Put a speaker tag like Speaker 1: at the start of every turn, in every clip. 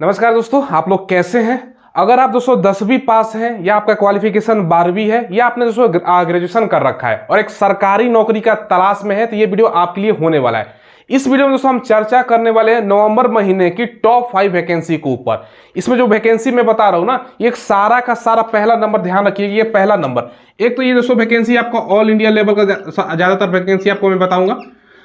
Speaker 1: नमस्कार दोस्तों, आप लोग कैसे हैं। अगर आप दोस्तों 10वीं पास हैं या आपका क्वालिफिकेशन 12वीं है या आपने दोस्तों ग्रेजुएशन कर रखा है और एक सरकारी नौकरी का तलाश में है तो ये वीडियो आपके लिए होने वाला है। इस वीडियो में दोस्तों हम चर्चा करने वाले हैं नवंबर महीने की टॉप 5 वैकेंसी के ऊपर। इसमें जो वैकेंसी मैं बता रहा हूं ना, ये एक सारा का सारा पहला नंबर, ध्यान रखिए ये पहला नंबर। एक तो ये दोस्तों वैकेंसी आपका ऑल इंडिया लेवल का ज्यादातर वैकेंसी आपको मैं बताऊंगा।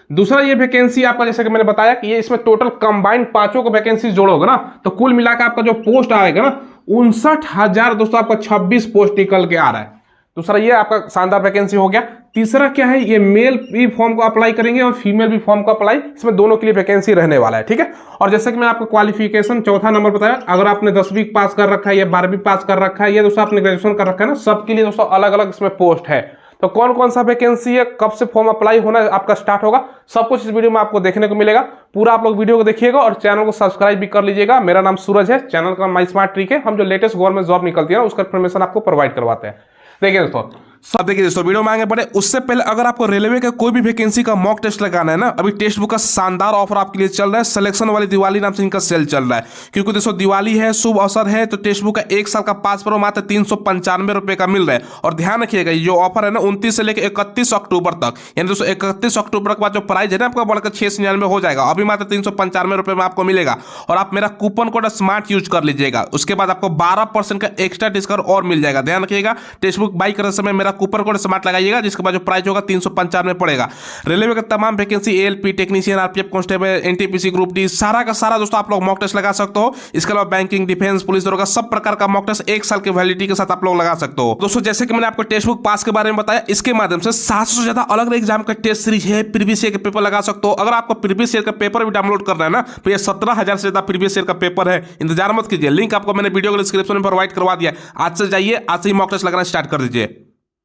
Speaker 1: दूसरा ये वैकेंसी आपका, जैसे कि मैंने बताया कि ये इसमें टोटल कंबाइंड पांचों को वैकेंसी जोड़ोगे ना तो कुल मिलाकर आपका जो पोस्ट आएगा ना 59,000 दोस्तों आपका 26 पोस्ट निकल के आ रहा है। दूसरा ये आपका शानदार वैकेंसी हो गया। तीसरा क्या है, ये मेल भी फॉर्म को अप्लाई करेंगे और फीमेल भी फॉर्म को अप्लाई, इसमें दोनों के लिए वैकेंसी रहने वाला है, ठीक है। और जैसे कि मैं आपको क्वालिफिकेशन चौथा नंबर बताया, अगर आपने 10वीं पास कर रखा है या 12वीं पास कर रखा है या दोस्तों आपने ग्रेजुएशन कर रखा है ना, सबके लिए दोस्तों अलग अलग इसमें पोस्ट है। तो कौन कौन सा वैकेंसी है, कब से फॉर्म अप्लाई होना आपका स्टार्ट होगा, सब कुछ इस वीडियो में आपको देखने को मिलेगा। पूरा आप लोग वीडियो को देखिएगा और चैनल को सब्सक्राइब भी कर लीजिएगा। मेरा नाम सूरज है, चैनल का नाम माई स्मार्ट ट्रिक है। हम जो लेटेस्ट गवर्नमेंट जॉब निकलती है ना उसका इन्फॉर्मेशन आपको प्रोवाइड करवाते हैं। देखिए दोस्तों, सब देखिए दोस्तों, वीडियो में आगे बढ़े उससे पहले अगर आपको रेलवे का कोई भी वैकेंसी का मॉक टेस्ट लगाना है ना, अभी टेक्स्ट बुक का शानदार ऑफर आपके लिए चल रहा है। सिलेक्शन वाली दिवाली नाम से इनका सेल चल रहा है, क्योंकि दोस्तों दिवाली है, शुभ अवसर है, तो टेक्स्ट बुक का 1 साल का पास पर मात्र 395 रुपए का मिल रहा है। और ध्यान रखिएगा, ये जो ऑफर है ना 29 से लेकर 31 अक्टूबर तक, यानी दोस्तों 31 अक्टूबर के बाद जो प्राइस है ना आपका बढ़कर 699 हो जाएगा। अभी मात्र 395 रुपए में आपको मिलेगा। और आप मेरा कूपन कोड स्मार्ट यूज कर लीजिएगा, उसके बाद आपको 12% का एक्स्ट्रा डिस्काउंट और मिल जाएगा। ध्यान रखिएगा, टेक्स्ट बुक बाई करते समय मेरा कूपन कोड स्मार्ट लगाइएगा, जिसके बाद जो प्राइस होगा 395 पड़ेगा। रेलवे का तमाम vacancy, ALP technician, RPF constable, NTPC group D, सारा का सारा दोस्तों आप लोग मॉक टेस्ट लगा सकते हो। इसके अलावा बैंकिंग, डिफेंस, पुलिस दरोगा सब प्रकार का मॉक टेस्ट 1 साल की वैलिडिटी के साथ आप लोग लगा सकते हो। दोस्तों जैसे कि मैंने आपको टेक्स्ट बुक पास के बारे में बताया, इसके माध्यम से 700 से ज्यादा अलग अलग एग्जाम का टेस्ट सीरीज है। प्रीवियस ईयर के पेपर लगा सकते हो। अगर आपको प्रीवियस ईयर का पेपर भी डाउनलोड करना है ना, तो ये 17,000 से ज्यादा प्रीवियस ईयर का पेपर है। इंतजार मत कीजिए, लिंक आपको मैंने वीडियो के डिस्क्रिप्शन में प्रोवाइड करवा दिया। आज से जाइए, आज से ही मॉक टेस्ट लगाना स्टार्ट कर दीजिए।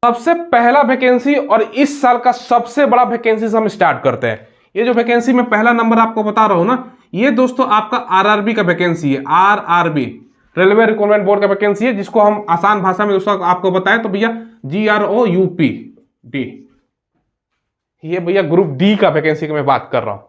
Speaker 1: सबसे पहला वैकेंसी और इस साल का सबसे बड़ा वैकेंसी हम स्टार्ट करते हैं। ये जो वैकेंसी में पहला नंबर आपको बता रहा हूं ना, ये दोस्तों आपका आरआरबी का वैकेंसी है। आरआरबी रेलवे रिक्रूटमेंट बोर्ड का वैकेंसी है, जिसको हम आसान भाषा में दोस्तों आपको बताएं तो भैया GROUP डी, ये भैया ग्रुप डी का वैकेंसी की मैं बात कर रहा हूं।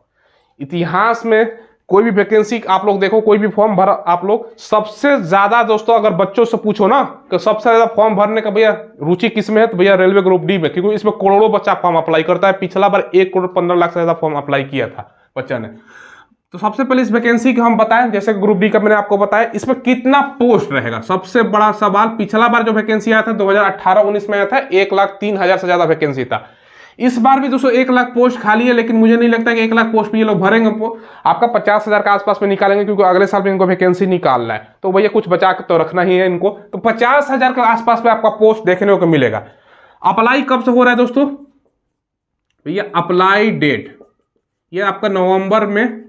Speaker 1: इतिहास में कोई भी वैकेंसी आप लोग देखो, कोई भी फॉर्म भर आप लोग, सबसे ज्यादा दोस्तों अगर बच्चों से पूछो ना कि सबसे ज्यादा फॉर्म भरने का भैया रुचि किस में है, तो भैया रेलवे ग्रुप डी में, क्योंकि इसमें करोड़ों बच्चा फॉर्म अप्लाई करता है। पिछला बार 1,15,00,000 से ज्यादा फॉर्म अप्लाई किया था बच्चा ने। तो सबसे पहले इस वैकेंसी को हम बताएं, जैसे ग्रुप डी का मैंने आपको बताया, इसमें कितना पोस्ट रहेगा सबसे बड़ा सवाल। पिछला बार जो वैकेंसी आया था 2018-19 में आया था, 1,03,000 से ज्यादा वैकेंसी था। इस बार भी दोस्तों 1 लाख पोस्ट खाली है, लेकिन मुझे नहीं लगता कि 1 लाख पोस्ट भी ये लोग भरेंगे। आपका 50,000 के आसपास में निकालेंगे, क्योंकि अगले साल में इनको वैकेंसी निकालना है, तो भैया कुछ बचा के तो रखना ही है इनको। तो 50,000 के आसपास में आपका पोस्ट देखने को मिलेगा। अप्लाई कब से हो रहा है दोस्तों भैया? अप्लाई डेट ये आपका नवंबर में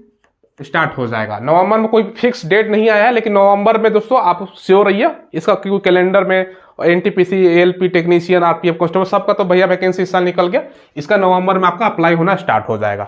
Speaker 1: स्टार्ट हो जाएगा। नवंबर में कोई फिक्स डेट नहीं आया है, लेकिन नवंबर में दोस्तों आप श्योर रहिए इसका, क्योंकि कैलेंडर में NTPC, ALP technician, RPF constable सबका तो भैया वैकेंसी इस साल निकल गया। इसका नवंबर में आपका अप्लाई होना स्टार्ट हो जाएगा।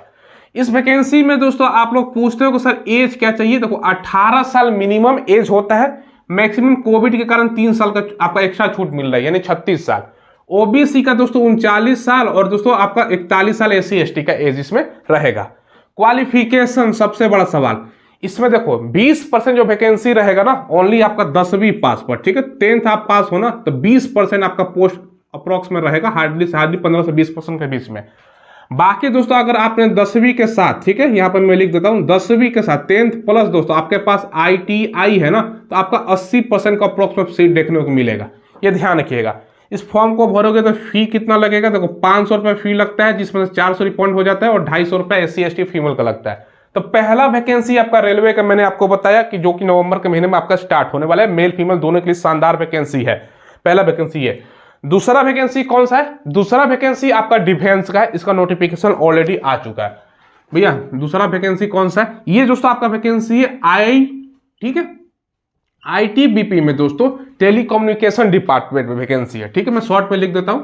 Speaker 1: इस वैकेंसी में दोस्तों आप लोग पूछते हो कि सर एज क्या चाहिए? देखो 18 साल मिनिमम एज होता है, मैक्सिमम कोविड के कारण 3 साल का आपका एक्स्ट्रा छूट मिल रहा है, यानी 36 साल। ओबीसी का दोस्तों 39 साल और दोस्तों आपका 41 साल SC ST का एज इसमें रहेगा। क्वालिफिकेशन सबसे बड़ा सवाल, इसमें देखो 20% जो वैकेंसी रहेगा ना, ओनली आपका 10वीं पास पर, ठीक है। 10th आप पास हो ना तो 20% आपका पोस्ट अप्रोक्स में रहेगा, हार्डली 15 से 20% के बीच में। बाकी दोस्तों अगर आपने 10वीं के साथ, ठीक है, यहां पर मैं लिख देता हूं 10वीं के साथ 10th प्लस दोस्तों आपके पास ITI है ना, तो आपका 80% का अप्रोक्स में सीट देखने को मिलेगा। ये ध्यान रखिएगा। इस फॉर्म को भरोगे तो फी कितना लगेगा? देखो 500 रुपये फी लगता है, जिसमें से 400 रिफंड हो जाता है और 250 रुपये SC ST फीमेल का लगता है। तो पहला वैकेंसी आपका रेलवे का मैंने आपको बताया कि जो कि नवंबर के महीने में आपका स्टार्ट होने वाला है। मेल फीमेल दोनों के लिए शानदार वैकेंसी है। पहला वैकेंसी है। दूसरा वैकेंसी कौन सा है? दूसरा वैकेंसी आपका डिफेंस का है। इसका नोटिफिकेशन ऑलरेडी आ चुका है भैया। दूसरा वैकेंसी कौन सा है? ये दोस्तों आपका वैकेंसी है ठीक है, ITBP में दोस्तों टेलीकम्युनिकेशन डिपार्टमेंट में वैकेंसी है, ठीक है। मैं शॉर्ट में लिख देता हूं,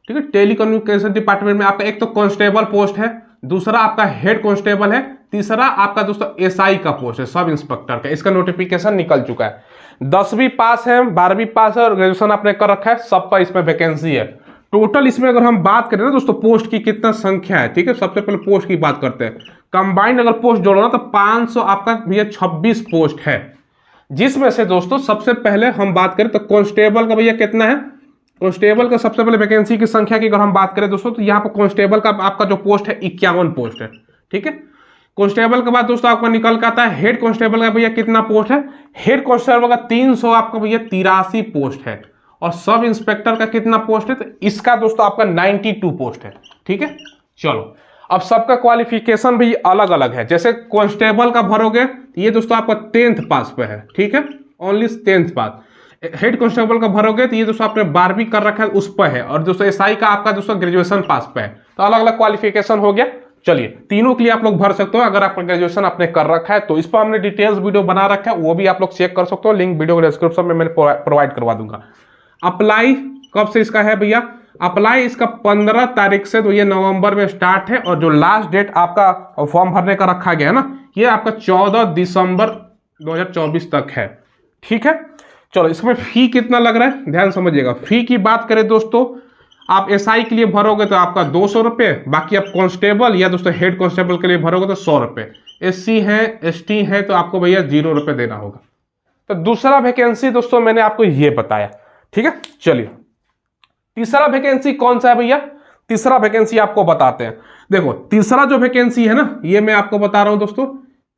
Speaker 1: ठीक है। टेलीकम्युनिकेशन डिपार्टमेंट में आपका एक तो कांस्टेबल पोस्ट है, दूसरा आपका हेड कांस्टेबल है, तीसरा आपका दोस्तों SI का पोस्ट है, सब इंस्पेक्टर का। इसका नोटिफिकेशन निकल चुका है। 10वीं पास है, 12वीं पास है और ग्रेजुएशन आपने कर रखा है, सबका इसमें वैकेंसी है। टोटल इसमें अगर हम बात करें ना दोस्तों पोस्ट की कितना संख्या है, ठीक है। सबसे पहले पोस्ट की बात करते हैं। कंबाइंड अगर पोस्ट जोड़ो ना तो 500 आपका भैया 26 पोस्ट है। जिसमें से दोस्तों सबसे पहले हम बात करें तो कांस्टेबल का भैया कितना है। कांस्टेबल का सबसे पहले वैकेंसी की संख्या की अगर हम बात करें दोस्तों, तो यहाँ पर कांस्टेबल का आपका जो पोस्ट है 51 पोस्ट है। ठीक है, कांस्टेबल के बाद दोस्तों आपका निकल के आता है हेड कांस्टेबल का भैया कितना पोस्ट है। हेड कांस्टेबल का 300 आपका भैया 83 पोस्ट है। और सब इंस्पेक्टर का कितना पोस्ट है, तो इसका दोस्तों आपका 92 पोस्ट है। ठीक है, चलो अब सबका क्वालिफिकेशन भी अलग अलग है। जैसे कांस्टेबल का भरोगे ये दोस्तों आपका 10th पास पे है। ठीक है, ओनली 10th पास। हेड कांस्टेबल का भरोगे तो ये दोस्तों आपने 12वीं कर रखा है उस पर है। और दोस्तों एसआई का आपका दोस्तों ग्रेजुएशन पास पे है। तो अलग अलग क्वालिफिकेशन हो गया। चलिए तीनों के लिए आप लोग भर सकते हो। अगर आपका ग्रेजुएशन आपने कर रखा है तो इस पर हमने डिटेल्स वीडियो बना रखा है, वो भी आप लोग चेक कर सकते हो। लिंक वीडियो डिस्क्रिप्शन में मैंने प्रोवाइड करवा दूंगा। अप्लाई कब से इसका है भैया, अप्लाई इसका 15 तारीख से, तो ये नवंबर में स्टार्ट है। और जो लास्ट डेट आपका फॉर्म भरने का रखा गया है ना, ये आपका 14 दिसंबर 2024 तक है। ठीक है, चलो इसमें फी कितना लग रहा है ध्यान समझिएगा। फी की बात करें दोस्तों, आप एसआई के लिए भरोगे तो आपका 200 रुपये, बाकी आप कांस्टेबल या दोस्तों हेड कांस्टेबल के लिए भरोगे तो 100 रुपये। एससी है एसटी है तो आपको भैया 0 रुपये देना होगा। तो दूसरा वैकेंसी दोस्तों मैंने आपको ये बताया। ठीक है, चलिए तीसरा वैकेंसी कौन सा है भैया। तीसरा वैकेंसी आपको बताते हैं। देखो तीसरा जो वैकेंसी है ना, ये मैं आपको बता रहा हूं दोस्तों।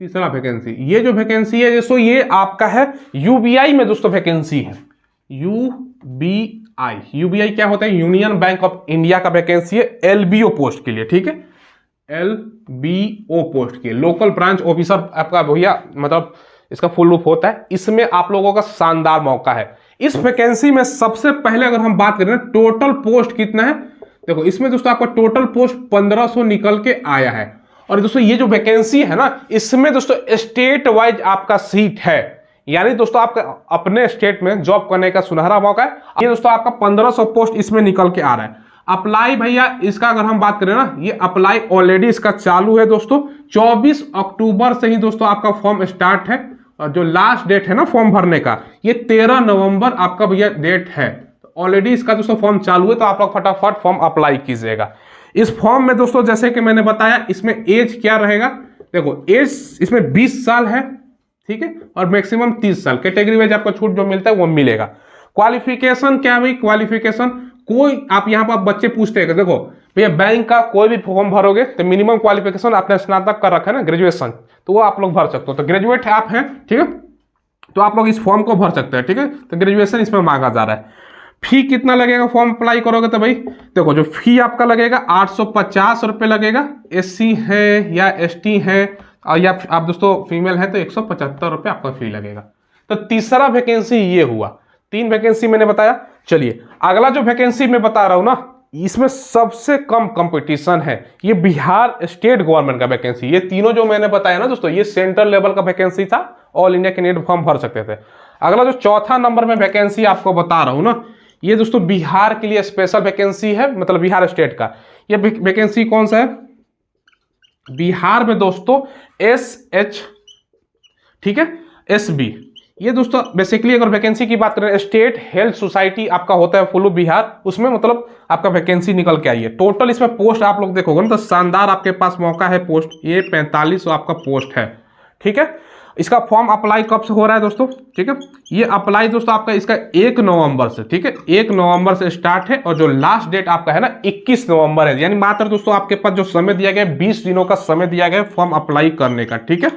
Speaker 1: तीसरा वैकेंसी, ये जो वैकेंसी है दोस्तों, ये आपका है यूबीआई में दोस्तों वैकेंसी है। यूबीआई, यूबीआई क्या होता है, यूनियन बैंक ऑफ इंडिया का वैकेंसी है एलबीओ पोस्ट के लिए। ठीक है, एलबीओ पोस्ट के लोकल ब्रांच ऑफिसर आपका भैया मतलब इसका फुल रूप होता है। इसमें आप लोगों का शानदार मौका है। इस वैकेंसी में सबसे पहले अगर हम बात करें टोटल पोस्ट कितना है, देखो इसमें दोस्तों आपका टोटल पोस्ट 1500 निकल के आया है। और दोस्तों ये जो वैकेंसी है ना, इसमें दोस्तों स्टेट वाइज आपका सीट है, यानी दोस्तों आपका अपने स्टेट में जॉब करने का सुनहरा मौका है। ये दोस्तों आपका 1500 पोस्ट इसमें निकल के आ रहा है। अप्लाई भैया इसका अगर हम बात करें ना, ये अप्लाई ऑलरेडी इसका चालू है दोस्तों। 24 अक्टूबर से ही दोस्तों आपका फॉर्म स्टार्ट है। और जो लास्ट डेट है ना फॉर्म भरने का, ये 13 नवंबर आपका भैया डेट है। ऑलरेडी इसका दोस्तों फॉर्म चालू है, तो आप लोग फटाफट फॉर्म अप्लाई कीजिएगा। इस फॉर्म में दोस्तों जैसे कि मैंने बताया, इसमें एज क्या रहेगा, देखो एज इसमें 20 साल है। ठीक है, और मैक्सिमम 30 साल। कैटेगरी वाइज आपको छूट जो मिलता है वो मिलेगा। क्वालिफिकेशन क्या भाई, क्वालिफिकेशन कोई आप यहाँ पर बच्चे पूछते हैं, देखो भैया बैंक का कोई भी फॉर्म भरोगे तो मिनिमम क्वालिफिकेशन आपने स्नातक कर रखा है ना, ग्रेजुएशन, तो वो आप लोग भर सकते हो। तो ग्रेजुएट आप हैं, ठीक है, तो आप लोग इस फॉर्म को भर सकते हैं। ठीक है, तो ग्रेजुएशन इसमें मांगा जा रहा है। फी कितना लगेगा फॉर्म अप्लाई करोगे तो भाई देखो, जो फी आपका लगेगा 850 रुपये लगेगा। एससी है या एसटी है और या आप दोस्तों फीमेल है तो 175 रुपये आपका फी लगेगा। तो तीसरा वैकेंसी ये हुआ। 3 वैकेंसी मैंने बताया। चलिए अगला जो वैकेंसी मैं बता रहा हूं ना, इसमें सबसे कम कंपटीशन है। ये बिहार स्टेट गवर्नमेंट का वैकेंसी। ये तीनों जो मैंने बताया ना दोस्तों, ये सेंट्रल लेवल का वैकेंसी था। ऑल इंडिया कैंडिडेट फॉर्म भर सकते थे। अगला जो चौथा नंबर में वैकेंसी आपको बता रहा हूं ना, ये दोस्तों बिहार के लिए स्पेशल वैकेंसी है, मतलब बिहार स्टेट का। ये वैकेंसी कौन सा है, बिहार में दोस्तों SH, ठीक है, SB। ये दोस्तों बेसिकली अगर वैकेंसी की बात करें, स्टेट हेल्थ सोसाइटी आपका होता है फुल बिहार, उसमें मतलब आपका वैकेंसी निकल के आई है। टोटल इसमें पोस्ट आप लोग देखोगे ना तो शानदार आपके पास मौका है पोस्ट, ये 4500 आपका पोस्ट है। ठीक है, इसका फॉर्म अप्लाई कब से हो रहा है दोस्तों, ठीक है, ये अप्लाई दोस्तों आपका इसका 1 नवंबर से, ठीक है, 1 नवंबर से स्टार्ट है। और जो लास्ट डेट आपका है ना 21 नवंबर है, यानी मात्र दोस्तों आपके पास जो समय दिया गया 20 दिनों का समय दिया गया फॉर्म अप्लाई करने का। ठीक है,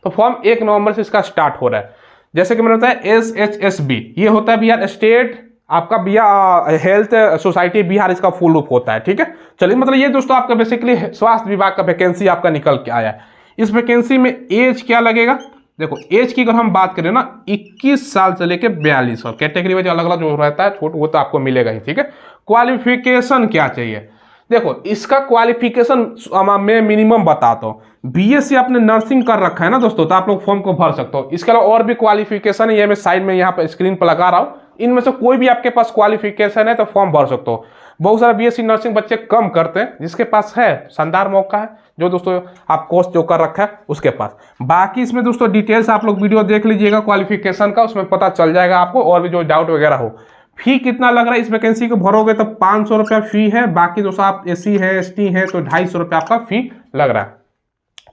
Speaker 1: तो फॉर्म 1 नवंबर से इसका स्टार्ट हो रहा है। जैसे कि मैंने बताया SHSB, ये होता है बिहार स्टेट आपका बिहार हेल्थ सोसाइटी बिहार, इसका फुल रूप होता है। ठीक है, चलिए मतलब ये दोस्तों आपका बेसिकली स्वास्थ्य विभाग का वैकेंसी आपका निकल के आया है। इस वैकेंसी में एज क्या लगेगा, देखो एज की अगर हम बात करें ना 21 साल से लेकर 42 साल, कैटेगरी वाइज अलग अलग जो रहता है छूट वो तो आपको मिलेगा ही। ठीक है, क्वालिफिकेशन क्या चाहिए, देखो इसका क्वालिफिकेशन मैं मिनिमम बताता हूँ। BSc आपने नर्सिंग कर रखा है ना दोस्तों, तो आप लोग फॉर्म को भर सकते हो। इसके अलावा और भी क्वालिफिकेशन है, ये मैं साइड में यहाँ पर स्क्रीन पर लगा रहा हूँ। इनमें से कोई भी आपके पास क्वालिफिकेशन है तो फॉर्म भर सकते हो। बहुत सारा BSc नर्सिंग बच्चे कम करते हैं, जिसके पास है शानदार मौका है, जो दोस्तों आप कोर्स जो कर रखा है उसके पास। बाकी इसमें दोस्तों डिटेल्स आप लोग वीडियो देख लीजिएगा क्वालिफिकेशन का, उसमें पता चल जाएगा आपको। और भी जो डाउट वगैरह हो, फी कितना लग रहा है इस वैकेंसी को भरोगे तो 500 रुपया फी है। बाकी दोस्तों आप SC है ST है तो 250 रुपया आपका फी लग रहा है।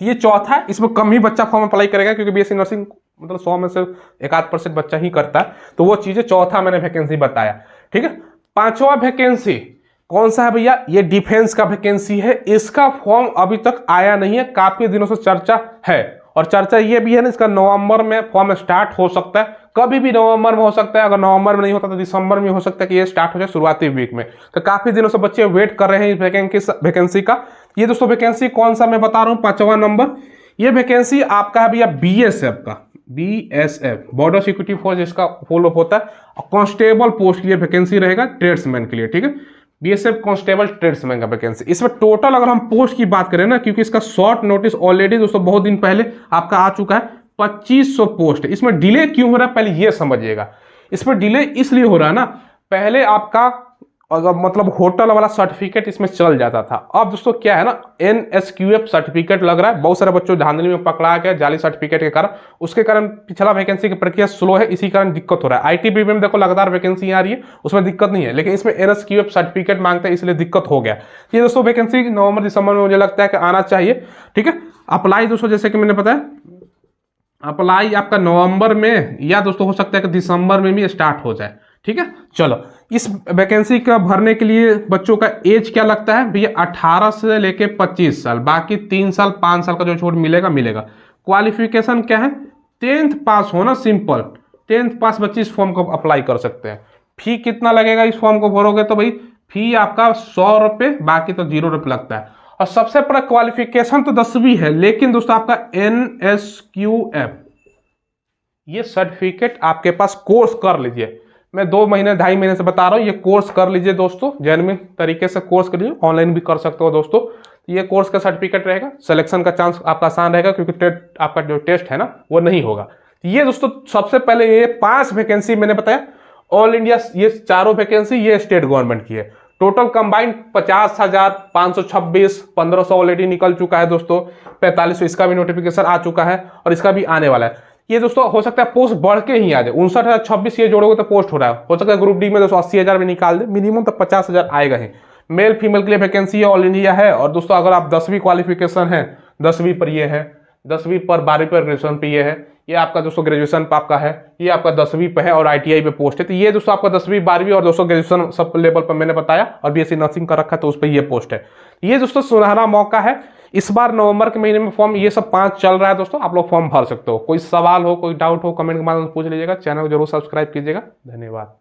Speaker 1: ये चौथा है, इसमें कम ही बच्चा फॉर्म अप्लाई करेगा क्योंकि BSc नर्सिंग मतलब 100 में से 1-8% बच्चा ही करता है। तो वो चीज़ें चौथा मैंने वैकेंसी बताया, ठीक है। पांचवा वैकेंसी कौन सा है भैया, ये डिफेंस का वैकेंसी है। इसका फॉर्म अभी तक आया नहीं है, काफी दिनों से चर्चा है, और चर्चा ये भी है ना, इसका नवंबर में फॉर्म स्टार्ट हो सकता है, कभी भी नवंबर में हो सकता है। अगर नवंबर में नहीं होता तो दिसंबर में हो सकता है कि ये स्टार्ट हो जाए शुरुआती वीक में। तो काफी दिनों से बच्चे वेट कर रहे हैं इस वैकेंसी का। ये दोस्तों वैकेंसी कौन सा मैं बता रहा हूँ, 5वां नंबर। ये वैकेंसी आपका है भैया बीएसएफ का, बीएसएफ बॉर्डर सिक्योरिटी फोर्स जिसका फुल अप होता है। कांस्टेबल पोस्ट के लिए वैकेंसी रहेगा, ट्रेड्समैन के लिए, ठीक है। बीएसएफ कांस्टेबल ट्रेड्समैन का वैकेंसी। इसमें टोटल अगर हम पोस्ट की बात करें ना, क्योंकि इसका शॉर्ट नोटिस ऑलरेडी दोस्तों बहुत दिन पहले आपका आ चुका है, 2500 पोस्ट है। इसमें डिले क्यों हो रहा है पहले ये समझिएगा। इसमें डिले इसलिए हो रहा है ना, पहले आपका अगर मतलब होटल वाला सर्टिफिकेट इसमें चल जाता था। अब दोस्तों क्या है ना, NSQF सर्टिफिकेट लग रहा है, बहुत सारे बच्चों धांधली में पकड़ा गया जाली सर्टिफिकेट के कारण। उसके कारण पिछला वैकेंसी की प्रक्रिया स्लो है, इसी कारण दिक्कत हो रहा है। आईटीबीपी में देखो लगातार वैकेंसी आ रही है, उसमें दिक्कत नहीं है, लेकिन इसमें NSQF सर्टिफिकेट मांगते हैं, इसलिए दिक्कत हो गया। ये दोस्तों वैकेंसी नवंबर दिसंबर में मुझे लगता है कि आना चाहिए, ठीक है। अप्लाई दोस्तों जैसे कि मैंने बताया, अप्लाई आपका नवंबर में या दोस्तों हो सकता है कि दिसंबर में भी स्टार्ट हो जाए, ठीक है। चलो, इस वैकेंसी का भरने के लिए बच्चों का एज क्या लगता है भैया, 18 से लेके 25 साल, बाकी 3 साल 5 साल का जो छूट मिलेगा मिलेगा। क्वालिफिकेशन क्या है, 10th पास होना, सिंपल 10th पास बच्चे इस फॉर्म को अप्लाई कर सकते हैं। फी कितना लगेगा इस फॉर्म को भरोगे तो भाई, फी आपका 100 रुपये, बाकी तो 0 रुपये लगता है। और सबसे बड़ा क्वालिफिकेशन तो 10वीं है, लेकिन दोस्तों आपका NSQF ये सर्टिफिकेट आपके पास कोर्स कर लीजिए। मैं 2 महीने 2.5 महीने से बता रहा हूँ, ये कोर्स कर लीजिए दोस्तों, जेन्युइन तरीके से कोर्स कर लीजिए, ऑनलाइन भी कर सकते हो दोस्तों। ये कोर्स का सर्टिफिकेट रहेगा, सिलेक्शन का चांस आपका आसान रहेगा, क्योंकि आपका जो टेस्ट है ना वो नहीं होगा। ये दोस्तों सबसे पहले ये 5 वैकेंसी मैंने बताया, ऑल इंडिया ये चारों वैकेंसी ये स्टेट गवर्नमेंट की है। टोटल कंबाइंड 50,526, 1500 ऑलरेडी निकल चुका है दोस्तों, 4500 इसका भी नोटिफिकेशन आ चुका है, और इसका भी आने वाला है। ये दोस्तों हो सकता है पोस्ट बढ़ के ही आ जाए, 59,026 ये जोड़ोगे तो पोस्ट हो रहा है। हो सकता है ग्रुप डी में दोस्तों 80,000 भी निकाल दे, मिनिमम तो 50,000 आएगा ही। मेल फीमेल के लिए वैकेंसी है, ऑल इंडिया है। और दोस्तों अगर आप 10वीं क्वालिफिकेशन है, 10वीं पर ये है, 10वीं पर 12वीं पर ग्रेजुएशन पे ये है, ये आपका दोस्तों ग्रेजुएशन पे आपका है, ये आपका 10वीं पे है और ITI पे पोस्ट है। तो ये दोस्तों आपका 10वीं 12वीं और दोस्तों ग्रेजुएशन सब लेवल पर मैंने बताया, और BSc नर्सिंग का रखा है तो उस पर ये पोस्ट है। ये दोस्तों सुनहरा मौका है, इस बार नवंबर के महीने में फॉर्म ये सब 5 चल रहा है दोस्तों, आप लोग फॉर्म भर सकते हो। कोई सवाल हो, कोई डाउट हो, कमेंट के माध्यम से पूछ लीजिएगा। चैनल को जरूर सब्सक्राइब कीजिएगा। धन्यवाद।